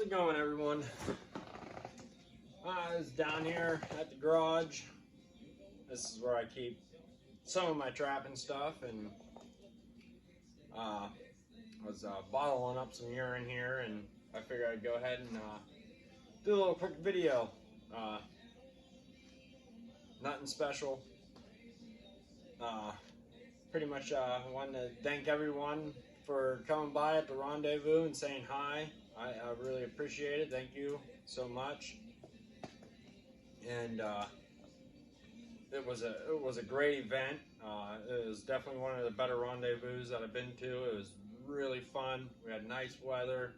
it going, everyone? I was down here at the garage. This is where I keep some of my trapping stuff, and was bottling up some urine here, and I figured I'd go ahead and do a little quick video. Nothing special. Pretty much wanted to thank everyone for coming by at the Rendezvous and saying hi. I really appreciate it. Thank you so much. And it was a great event. It was definitely one of the better rendezvous that I've been to. It was really fun. We had nice weather.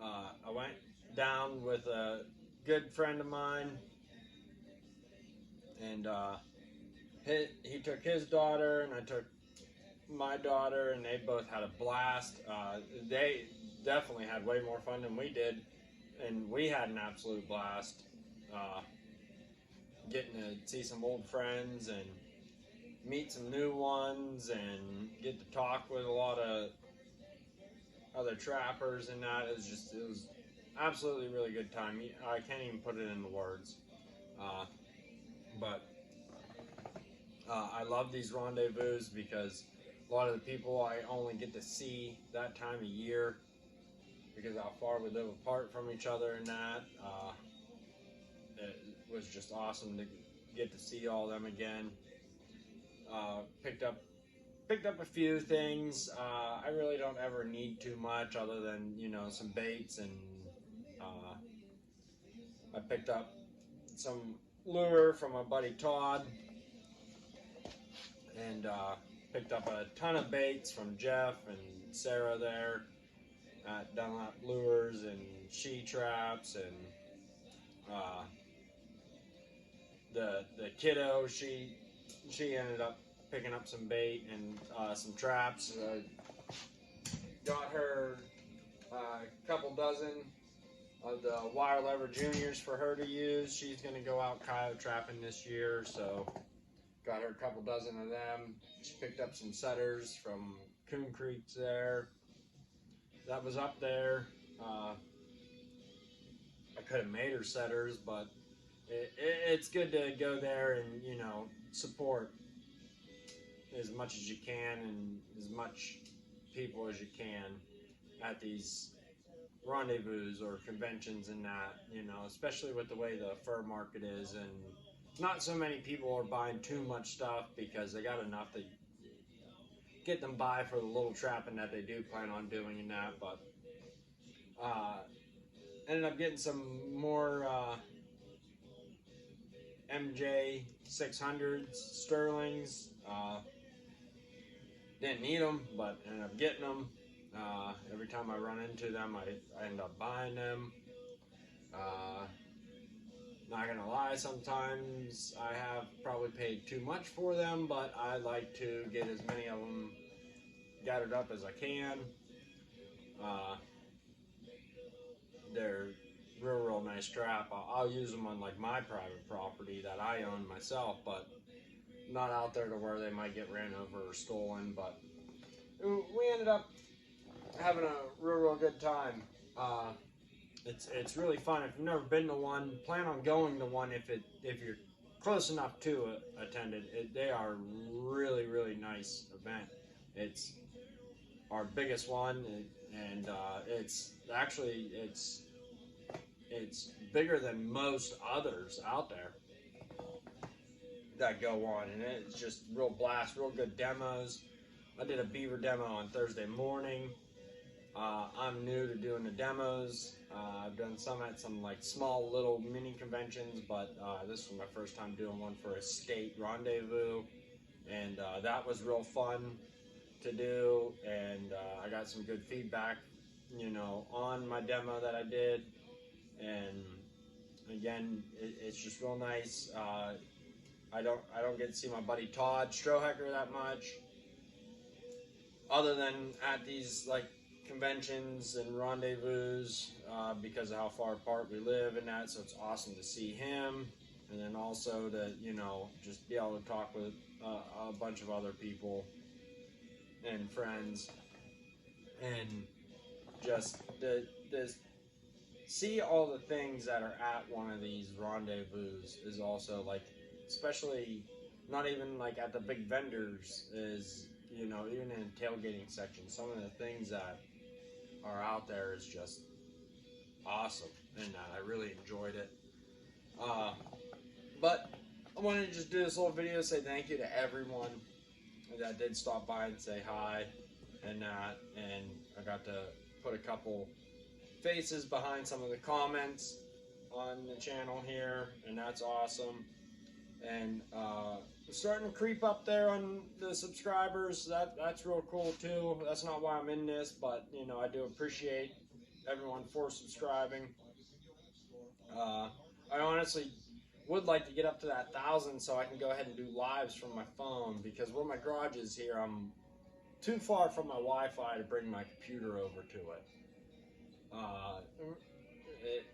I went down with a good friend of mine, and he took his daughter, and I took my daughter, and they both had a blast. They definitely had way more fun than we did, and we had an absolute blast. Getting to see some old friends and meet some new ones and get to talk with a lot of other trappers, and that is just, it was absolutely really good time. I can't even put it into words. But I love these rendezvous because a lot of the people I only get to see that time of year because of how far we live apart from each other, and that it was just awesome to get to see all of them again. Picked up a few things. I really don't ever need too much other than, you know, some baits, and I picked up some lure from my buddy Todd, and picked up a ton of baits from Jeff and Sarah there at Dunlap Lures and She Traps, and the kiddo, she ended up picking up some bait and some traps. Got her a couple dozen of the wire lever juniors for her to use. She's going to go out coyote trapping this year, so got her a couple dozen of them. She picked up some setters from Coon Creek there. That was up there. I could have made her setters, but it's good to go there and, you know, support as much as you can and as much people as you can at these rendezvous or conventions, and that, you know, especially with the way the fur market is, and not so many people are buying too much stuff because they got enough to get them by for the little trapping that they do plan on doing in that. But ended up getting some more MJ 600s, Sterlings. Didn't need them, but ended up getting them. Every time I run into them, I end up buying them. Not gonna lie, sometimes I have probably paid too much for them, but I like to get as many of them gathered up as I can. They're real nice strap. I'll use them on like my private property that I own myself, but not out there to where they might get ran over or stolen. But we ended up having a real good time. It's really fun. If you've never been to one, plan on going to one if you're close enough to attend it. They are really nice event. It's our biggest one, and it's bigger than most others out there that go on, and it's just real blast, real good demos. I did a beaver demo on Thursday morning. I'm new to doing the demos. I've done some at some like small little mini conventions, but this was my first time doing one for a state rendezvous, and that was real fun to do, and I got some good feedback, you know, on my demo that I did. And again, it's just real nice. I don't get to see my buddy Todd Strohecker that much, other than at these like conventions and rendezvous, because of how far apart we live and that. So it's awesome to see him, and then also to, you know, just be able to talk with a bunch of other people and friends, and just this see all the things that are at one of these rendezvous is also like, especially not even like at the big vendors, is, you know, even in the tailgating section, some of the things that are out there is just awesome, and I really enjoyed it. Uh, but I wanted to just do this little video, say thank you to everyone that did stop by and say hi, and I got to put a couple faces behind some of the comments on the channel here, and that's awesome. And starting to creep up there on the subscribers. That's real cool too. That's not why I'm in this, but you know, I do appreciate everyone for subscribing. I honestly would like to get up to that 1,000 so I can go ahead and do lives from my phone, because where my garage is here, I'm too far from my Wi-Fi to bring my computer over to it.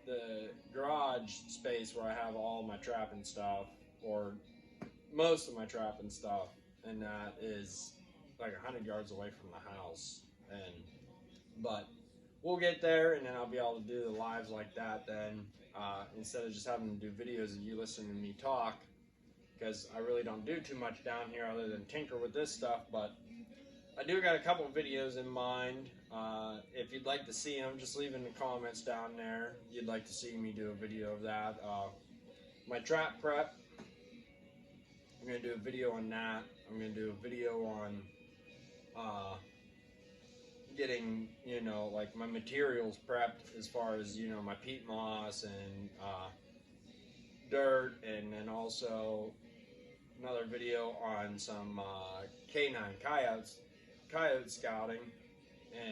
The garage space where I have all my trapping stuff, or most of my trapping stuff, and that is like 100 yards away from the house. But we'll get there, and then I'll be able to do the lives like that then, instead of just having to do videos of you listening to me talk, because I really don't do too much down here other than tinker with this stuff. But I do got a couple videos in mind. If you'd like to see them, just leave in the comments down there. You'd like to see me do a video of that. My trap prep, I'm going to do a video on that. I'm going to do a video on getting, you know, like my materials prepped, as far as, you know, my peat moss and dirt, and then also another video on some canine coyote scouting.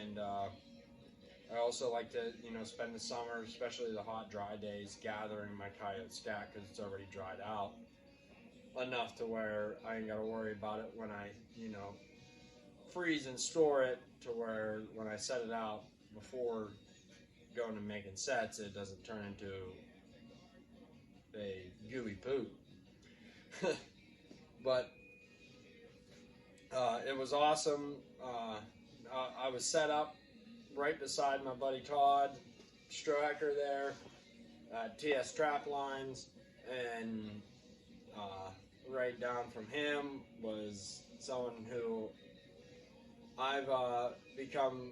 And I also like to, you know, spend the summer, especially the hot, dry days, gathering my coyote scat, because it's already dried out enough to where I ain't got to worry about it when I, you know, freeze and store it, to where when I set it out before going and making sets, it doesn't turn into a gooey poop. But it was awesome. I was set up right beside my buddy Todd Strohacker there at TS Trap Lines, and right down from him was someone who I've become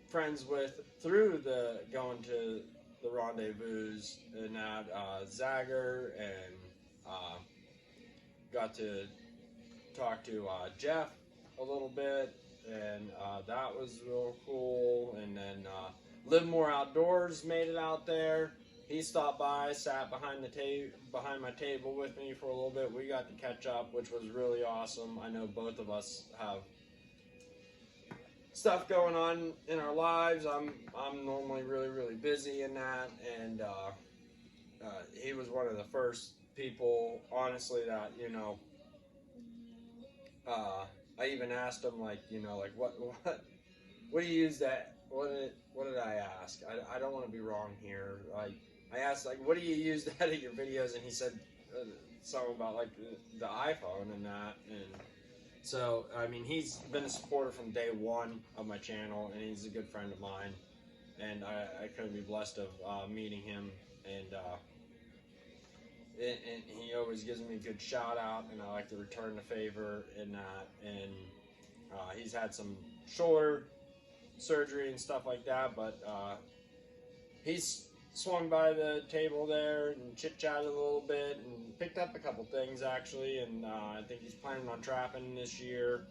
friends with through the going to the rendezvous, and that Zagger, and got to talk to Jeff a little bit, and that was real cool. And then Live More Outdoors made it out there. He stopped by, sat behind my table with me for a little bit. We got to catch up, which was really awesome. I know both of us have stuff going on in our lives. I'm normally really busy in that, and he was one of the first people, honestly, that, you know, I even asked him, like, you know, like what do you use that? What did I ask? I don't want to be wrong here. Like, I asked, like, what do you use to edit your videos? And he said something about like the iPhone and that. And so, I mean, he's been a supporter from day one of my channel, and he's a good friend of mine. And I couldn't be blessed of meeting him. And he always gives me a good shout out, and I like to return the favor in that. And he's had some shoulder surgery and stuff like that, but he's swung by the table there and chit-chatted a little bit and picked up a couple things, actually. And I think he's planning on trapping this year.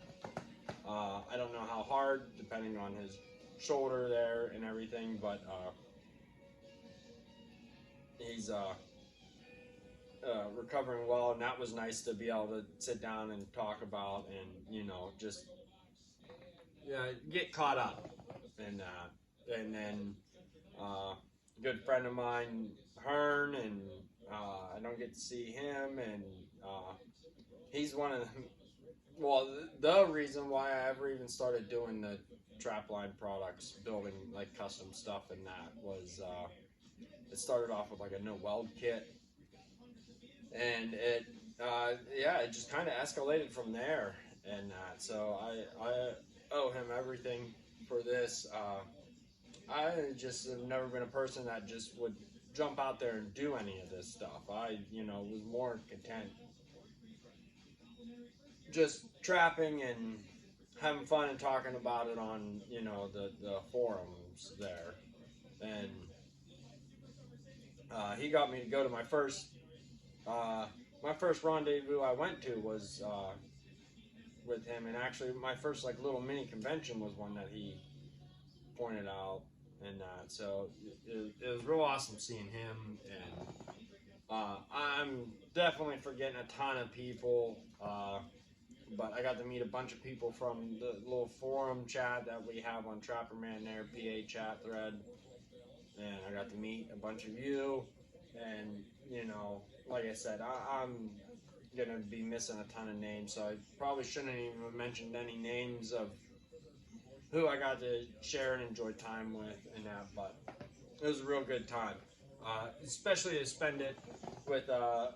I don't know how hard, depending on his shoulder there and everything, but he's recovering well, and that was nice to be able to sit down and talk about, and, you know, just get caught up. And then a good friend of mine, Hearn, and I don't get to see him, and he's one of the, well, the reason why I ever even started doing the trapline products, building like custom stuff, and that was it started off with like a no weld kit, and it just kind of escalated from there. And so I owe him everything for this. I just have never been a person that just would jump out there and do any of this stuff. I, was more content just trapping and having fun and talking about it on, the forums there. And he got me to go to my first rendezvous I went to was with him, and actually my first like little mini convention was one that he pointed out, and so it was real awesome seeing him. And I'm definitely forgetting a ton of people, but I got to meet a bunch of people from the little forum chat that we have on Trapper Man there, PA chat thread, and I got to meet a bunch of you. And like I said, I'm gonna be missing a ton of names, so I probably shouldn't even mentioned any names of who I got to share and enjoy time with and that. But it was a real good time, especially to spend it with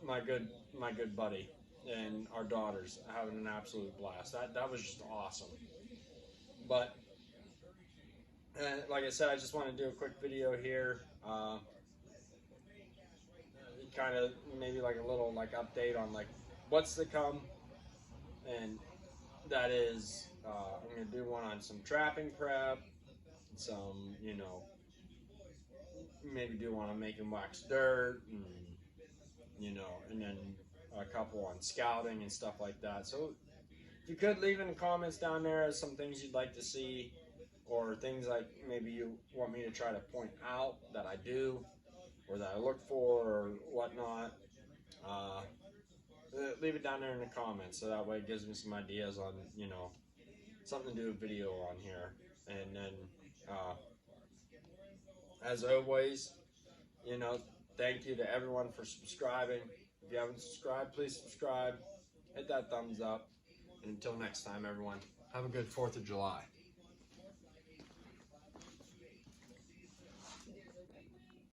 my good buddy and our daughters, having an absolute blast. That was just awesome. But like I said, I just want to do a quick video here. Kind of maybe like a little like update on like what's to come, and that is I'm gonna do one on some trapping prep, some maybe do one on making wax dirt, and and then a couple on scouting and stuff like that. So if you could leave in the comments down there as some things you'd like to see, or things like maybe you want me to try to point out that I do or that I look for or whatnot. Leave it down there in the comments, so that way it gives me some ideas on something to do a video on here. And then as always, thank you to everyone for subscribing. If you haven't subscribed, please subscribe, hit that thumbs up, and until next time, everyone, have a good 4th of July.